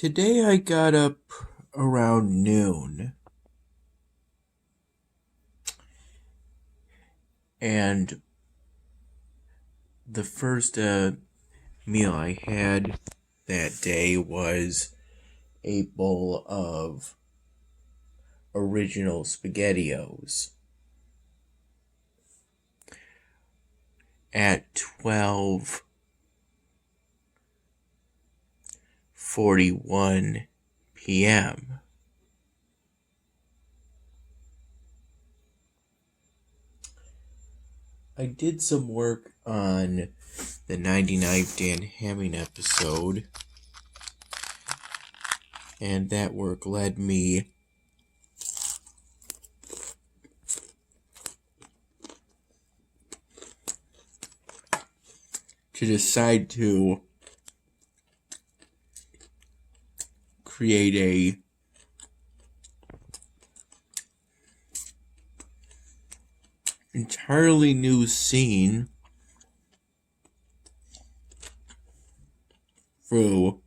Today I got up around noon and the first meal I had that day was a bowl of original SpaghettiOs at 12:41 p.m. I did some work on the 99th Dan Hamming episode, and that work led me to decide to create a entirely new scene through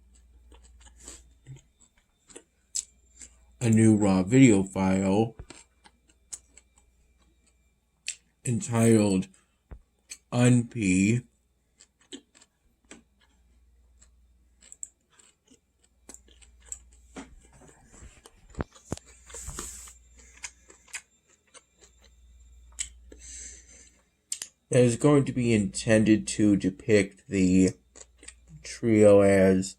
a new raw video file entitled Unp that is going to be intended to depict the trio as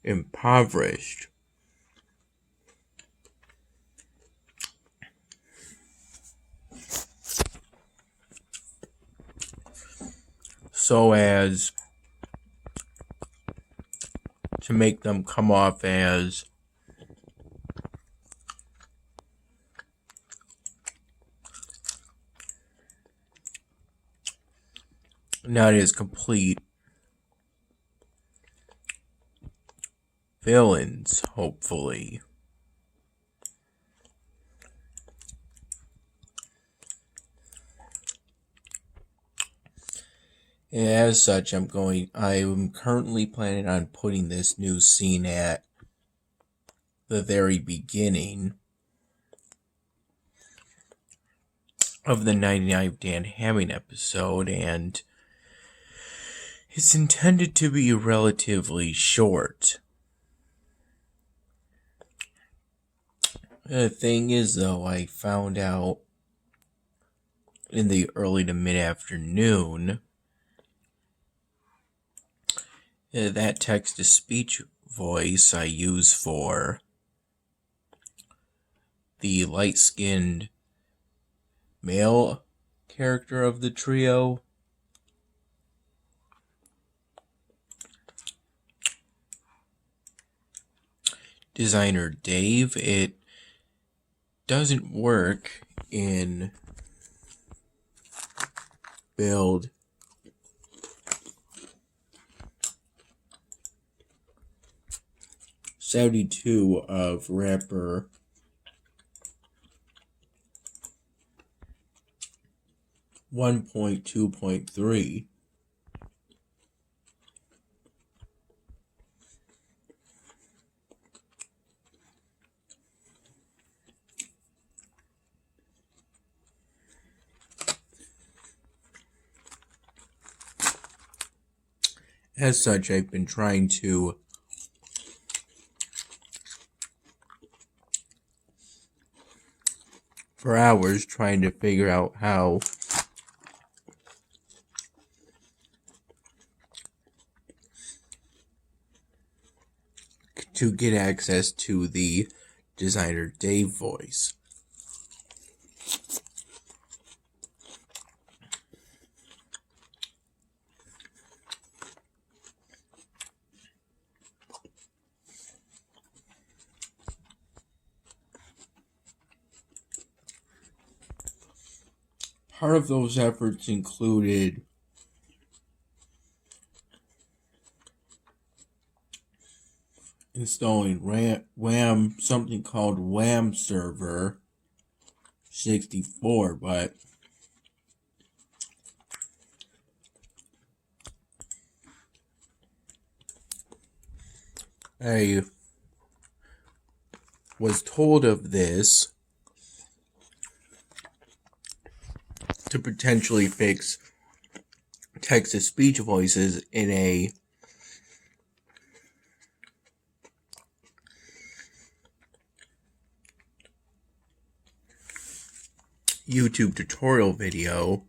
impoverished. So as to make them come off as not as complete villains, hopefully. And as such, I'm currently planning on putting this new scene at the very beginning of the 99th Dan Hamming episode, and it's intended to be relatively short. The thing is, though, I found out in the early to mid-afternoon that text-to-speech voice I use for the light-skinned male character of the trio designer Dave, it doesn't work in build 72 of rapper one point 2.3. As such, I've been trying to for hours trying to figure out how to get access to the designer Dave voice. Part of those efforts included installing something called WAM server 64, but I was told of this to potentially fix text-to-speech voices in a YouTube tutorial video.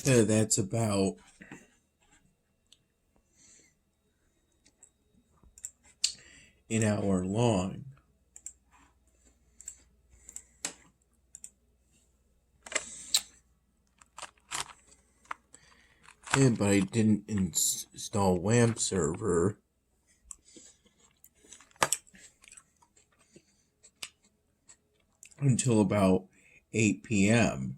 That's about an hour long. But I didn't install WAMP server until about 8 p.m.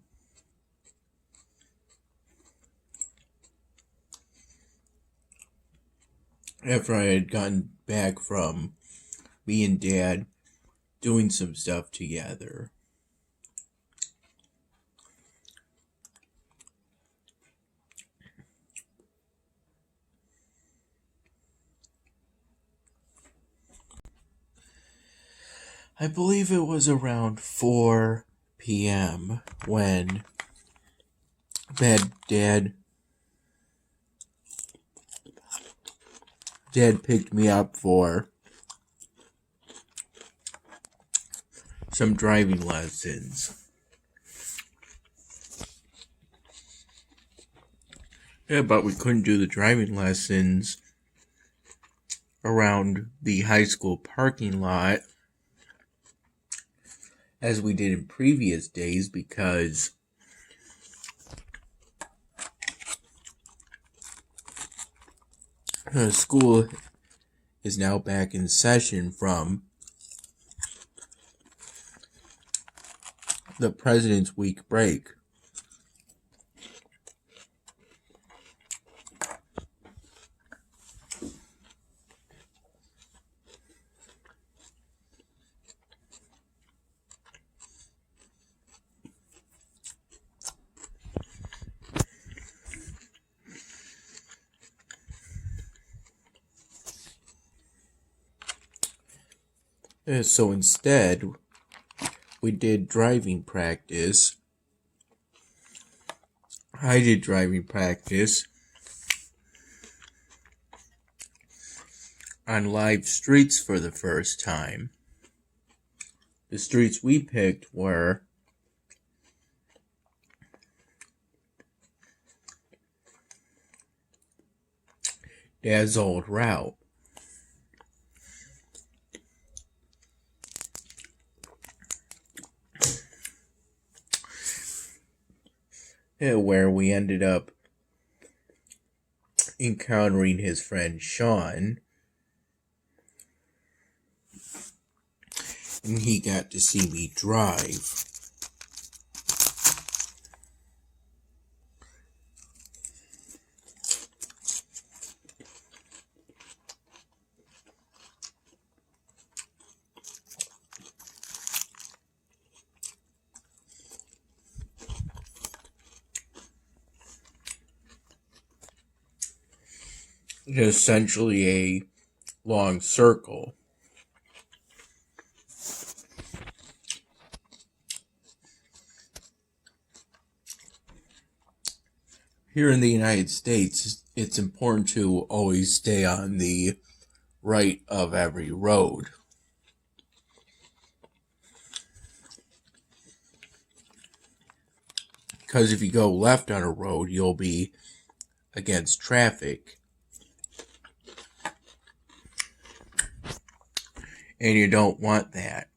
after I had gotten back from me and Dad doing some stuff together. I believe it was around 4 p.m. when Dad picked me up for some driving lessons. But we couldn't do the driving lessons around the high school parking lot as we did in previous days because school is now back in session from the President's Week break. So instead, we did driving practice. I did driving practice on live streets for the first time. The streets we picked were Dad's old route. Where we ended up encountering his friend Sean, and he got to see me drive. Essentially a long circle. Here in the United States, it's important to always stay on the right of every road. Because if you go left on a road, you'll be against traffic. And you don't want that.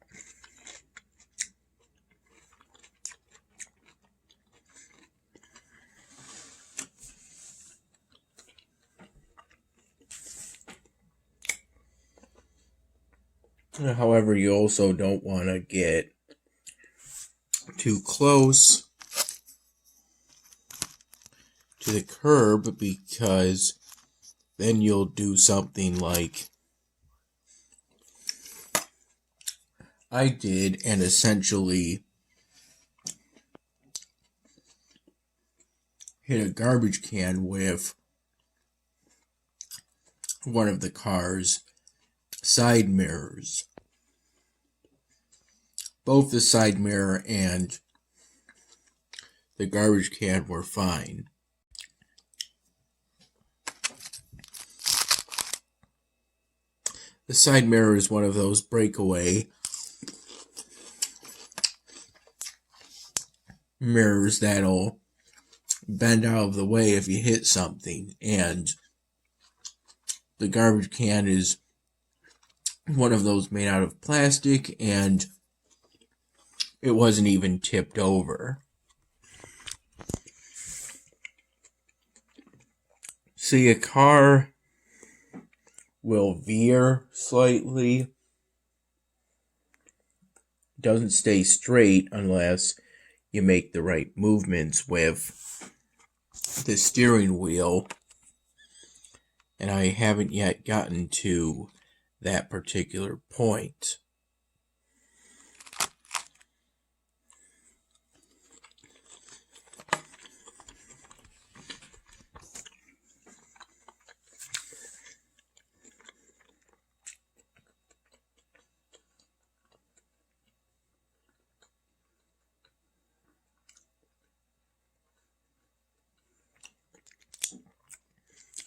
However, you also don't want to get too close to the curb because then you'll do something like I did and essentially hit a garbage can with one of the car's side mirrors. Both the side mirror and the garbage can were fine. The side mirror is one of those breakaway mirrors that'll bend out of the way if you hit something, and the garbage can is one of those made out of plastic, and it wasn't even tipped over. See, a car will veer slightly, doesn't stay straight unless you make the right movements with the steering wheel, and I haven't yet gotten to that particular point.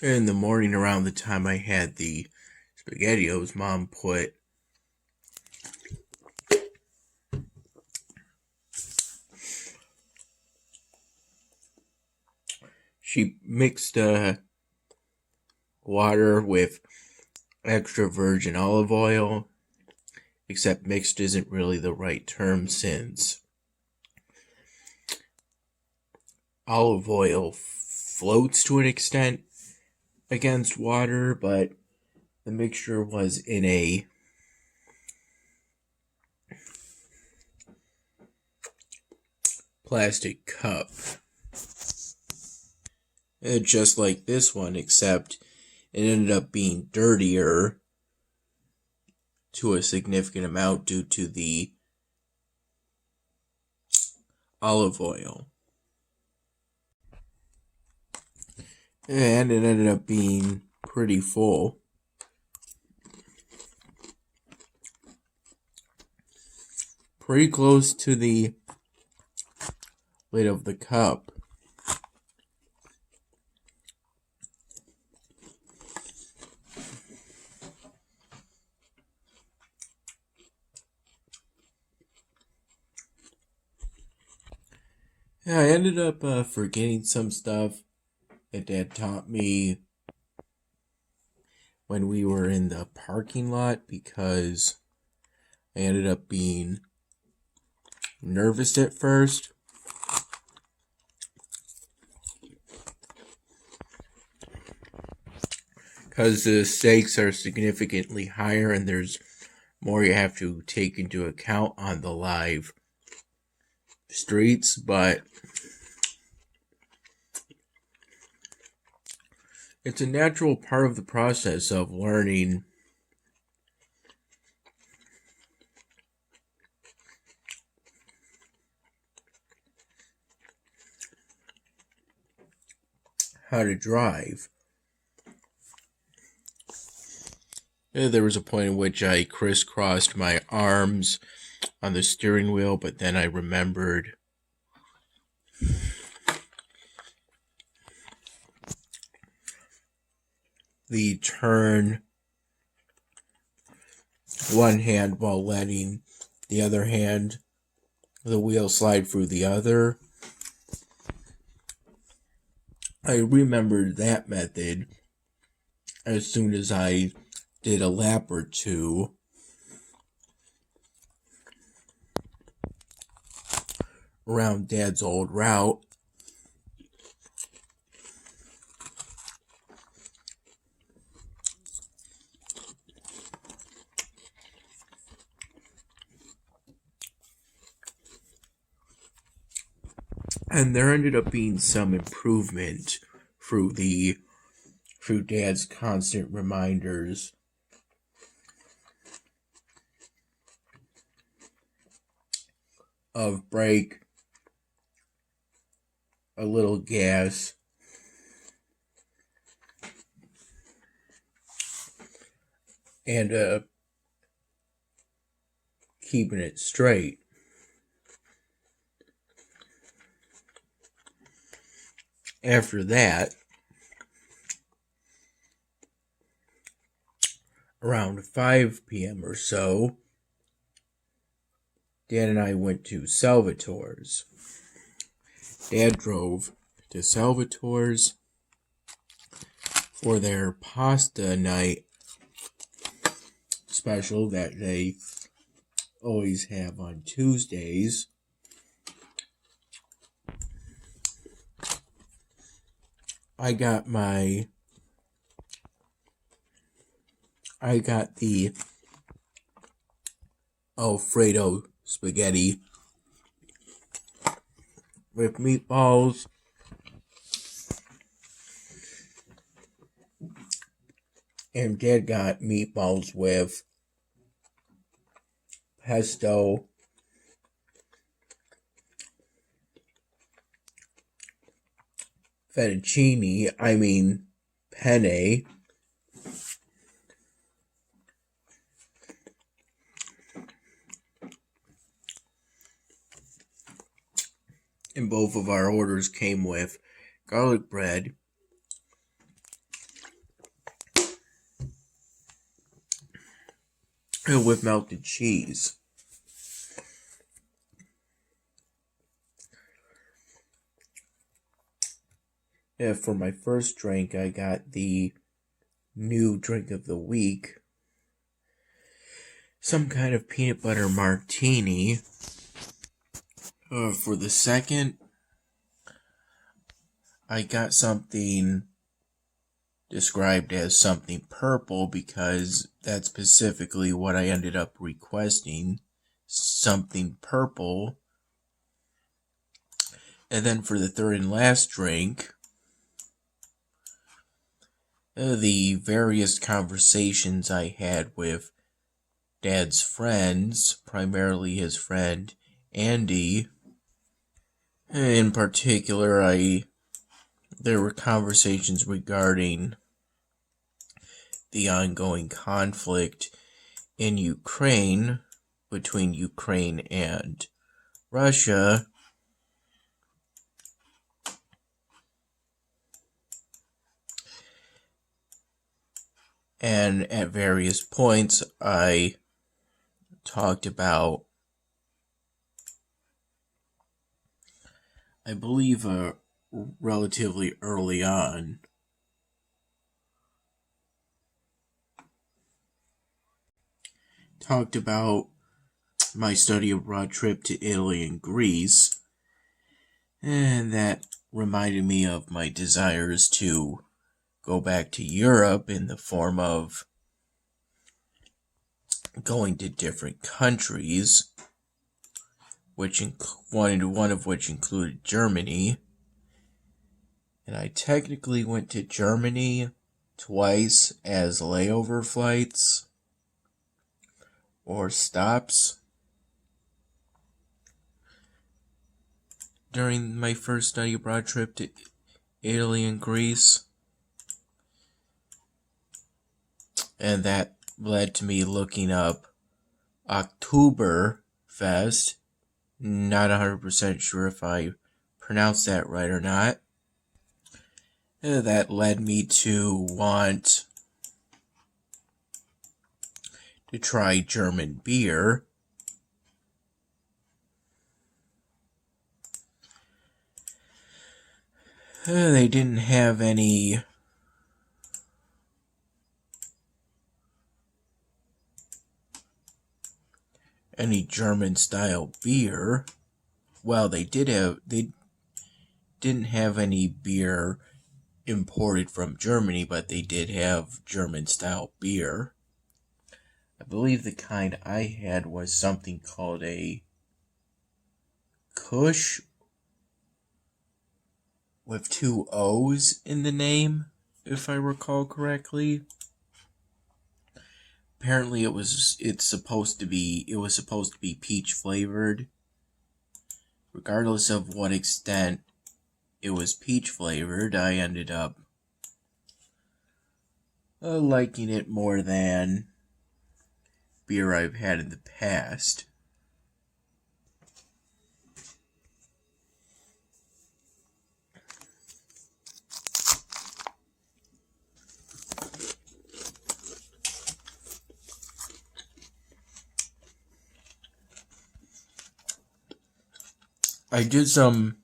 In the morning, around the time I had the SpaghettiOs, Mom she mixed water with extra virgin olive oil, except mixed isn't really the right term since olive oil floats to an extent against water, but the mixture was in a plastic cup. Just like this one, except it ended up being dirtier to a significant amount due to the olive oil. And it ended up being pretty full. Pretty close to the lid of the cup. Yeah, I ended up forgetting some stuff that Dad taught me when we were in the parking lot because I ended up being nervous at first. Because the stakes are significantly higher and there's more you have to take into account on the live streets, but it's a natural part of the process of learning how to drive. There was a point in which I crisscrossed my arms on the steering wheel, but then I remembered the turn one hand while letting the other hand, the wheel slide through the other. I remembered that method as soon as I did a lap or two around Dad's old route. And there ended up being some improvement through Dad's constant reminders of brake, a little gas, and keeping it straight. After that, around 5 p.m. or so, Dad and I went to Salvatore's. Dad drove to Salvatore's for their pasta night special that they always have on Tuesdays. I got the Alfredo spaghetti with meatballs, and Dad got meatballs with pesto, penne, and both of our orders came with garlic bread, and with melted cheese. For my first drink, I got the new drink of the week, some kind of peanut butter martini. For the second, I got something described as something purple because that's specifically what I ended up requesting, something purple. And then for the third and last drink, the various conversations I had with Dad's friends, primarily his friend Andy. In particular, there were conversations regarding the ongoing conflict in Ukraine, between Ukraine and Russia. And at various points, I talked about, I believe, relatively early on, talked about my study abroad trip to Italy and Greece, and that reminded me of my desires to go back to Europe in the form of going to different countries, one of which included Germany. And I technically went to Germany twice as layover flights or stops during my first study abroad trip to Italy and Greece. And that led to me looking up Oktoberfest. Not 100% sure if I pronounced that right or not. That led me to want to try German beer. They didn't have any German style beer. Well, they didn't have any beer imported from Germany, but they did have German style beer. I believe the kind I had was something called a Kush with 2 O's in the name, if I recall correctly. Apparently it was supposed to be peach flavored. Regardless of what extent it was peach flavored, I ended up liking it more than beer I've had in the past. I did some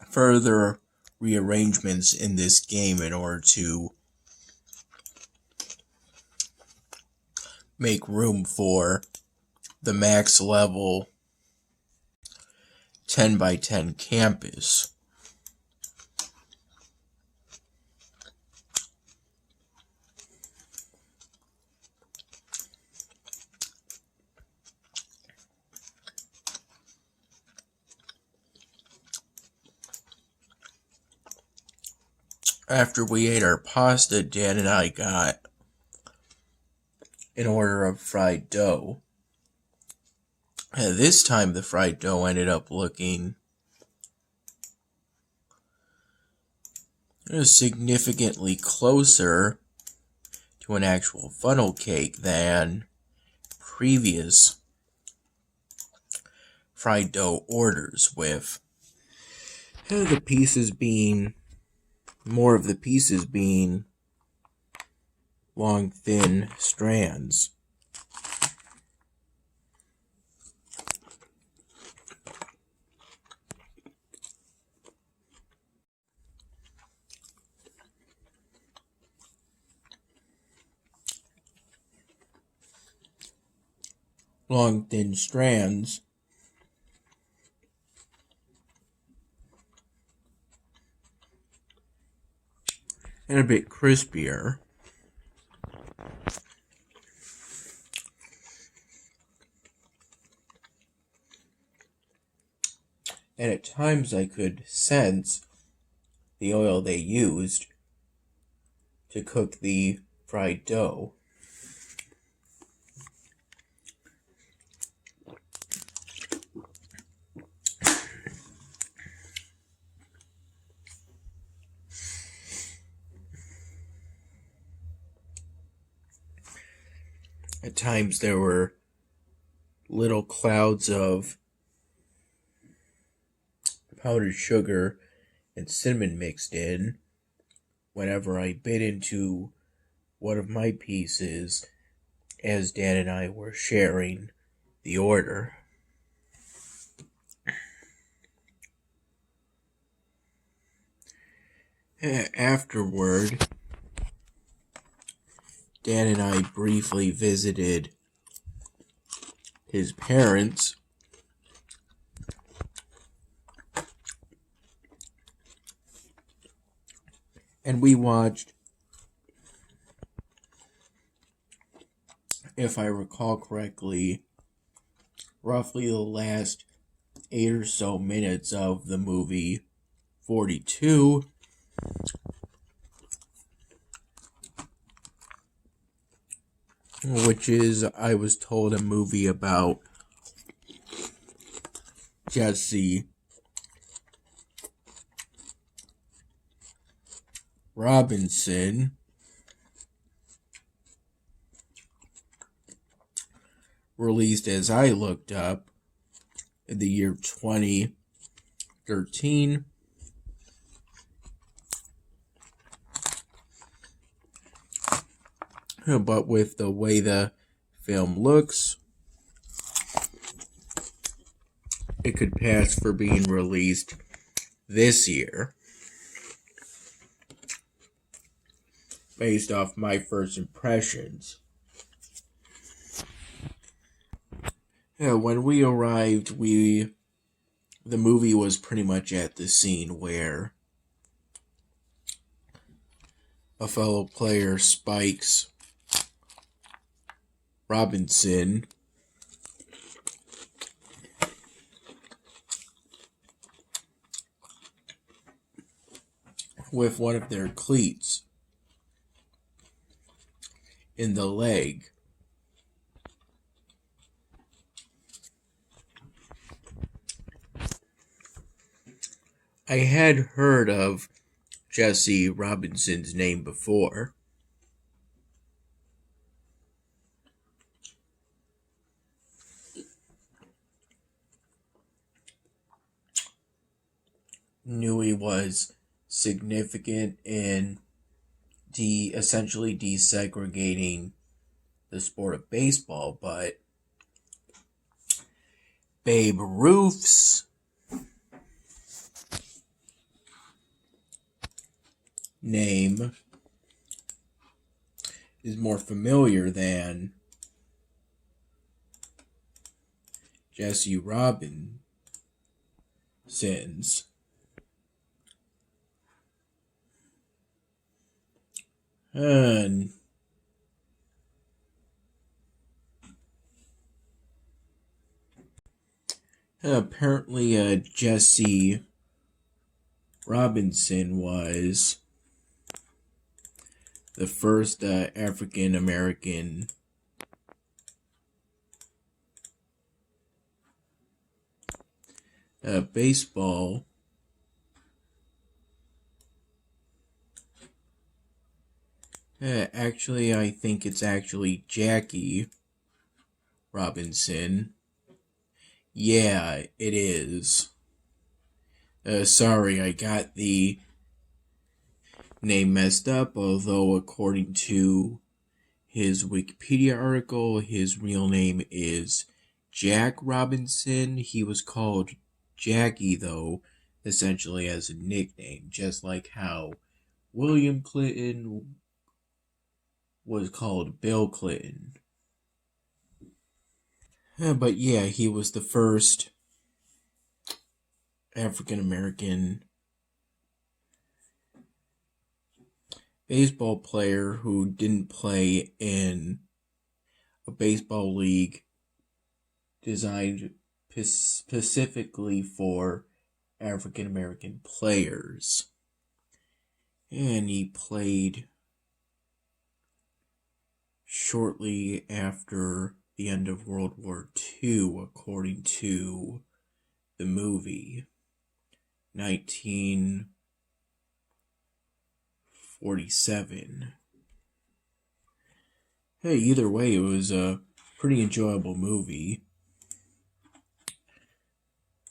further rearrangements in this game in order to make room for the max level 10 by 10 campus. After we ate our pasta, Dad and I got an order of fried dough. And this time the fried dough ended up looking significantly closer to an actual funnel cake than previous fried dough orders, with more of the pieces being long, thin strands. Long, thin strands. And a bit crispier. And at times I could sense the oil they used to cook the fried dough. At times there were little clouds of powdered sugar and cinnamon mixed in whenever I bit into one of my pieces as Dad and I were sharing the order. Afterward, Dad and I briefly visited his parents, and we watched, if I recall correctly, roughly the last 8 or so minutes of the movie 42, which is, I was told, a movie about Jesse Robinson, released, as I looked up, in the year 2013. But with the way the film looks, it could pass for being released this year, based off my first impressions. When we arrived, the movie was pretty much at the scene where a fellow player, Spikes Robinson, with one of their cleats in the leg. I had heard of Jesse Robinson's name before. Knew he was significant in essentially desegregating the sport of baseball, but Babe Ruth's name is more familiar than Jesse Robinson's. And apparently, Jesse Robinson was the first African American baseball actually, I think it's actually Jackie Robinson. Yeah, it is. Sorry, I got the name messed up, although according to his Wikipedia article, his real name is Jack Robinson. He was called Jackie, though, essentially as a nickname, just like how William Clinton was called Bill Clinton. But yeah, he was the first African American baseball player who didn't play in a baseball league designed specifically for African American players. And he played shortly after the end of World War II, according to the movie 1947. Hey, either way, it was a pretty enjoyable movie.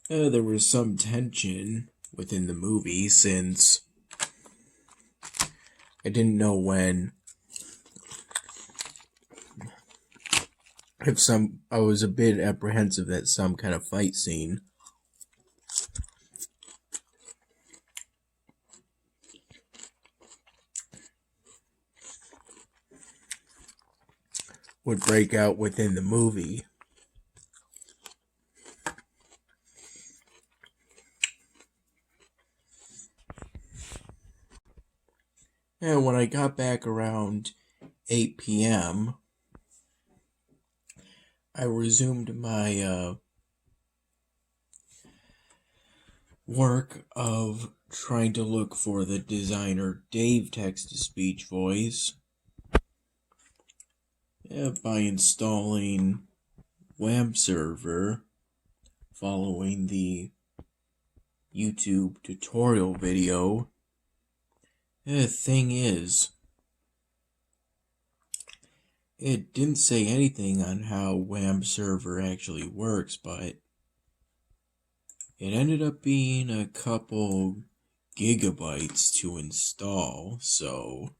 There was some tension within the movie since I didn't know when I was a bit apprehensive that some kind of fight scene would break out within the movie. And when I got back around 8 p.m., I resumed my work of trying to look for the designer Dave text-to-speech voice by installing WAMP server following the YouTube tutorial video. The thing is, it didn't say anything on how WAMP server actually works, but it ended up being a couple gigabytes to install, so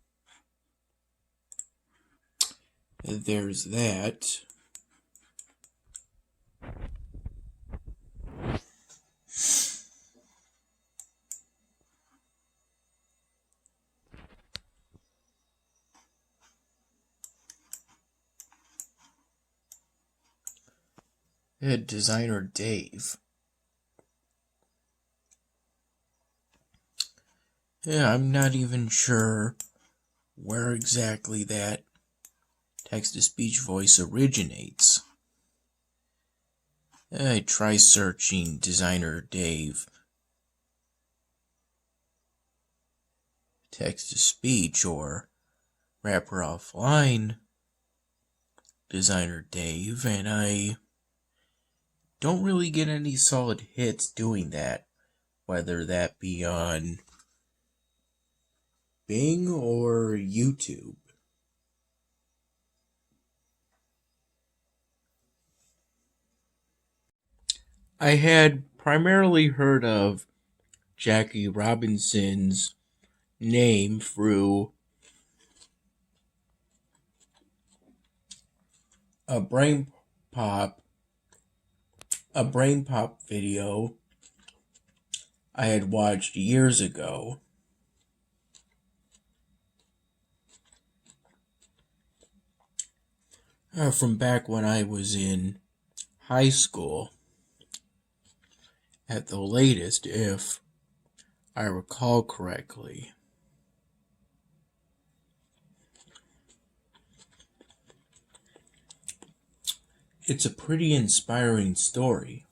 there's that. Designer Dave. Yeah, I'm not even sure where exactly that text-to-speech voice originates. I try searching Designer Dave text-to-speech or Rapper Offline Designer Dave, and I don't really get any solid hits doing that. whether that be on Bing or YouTube. I had primarily heard of Jackie Robinson's name through a brain pop video I had watched years ago. From back when I was in high school, at the latest, if I recall correctly. It's a pretty inspiring story.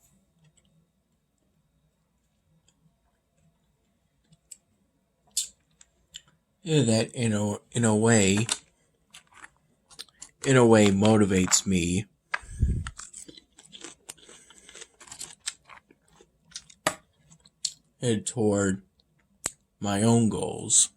Yeah, that in a way motivates me head toward my own goals.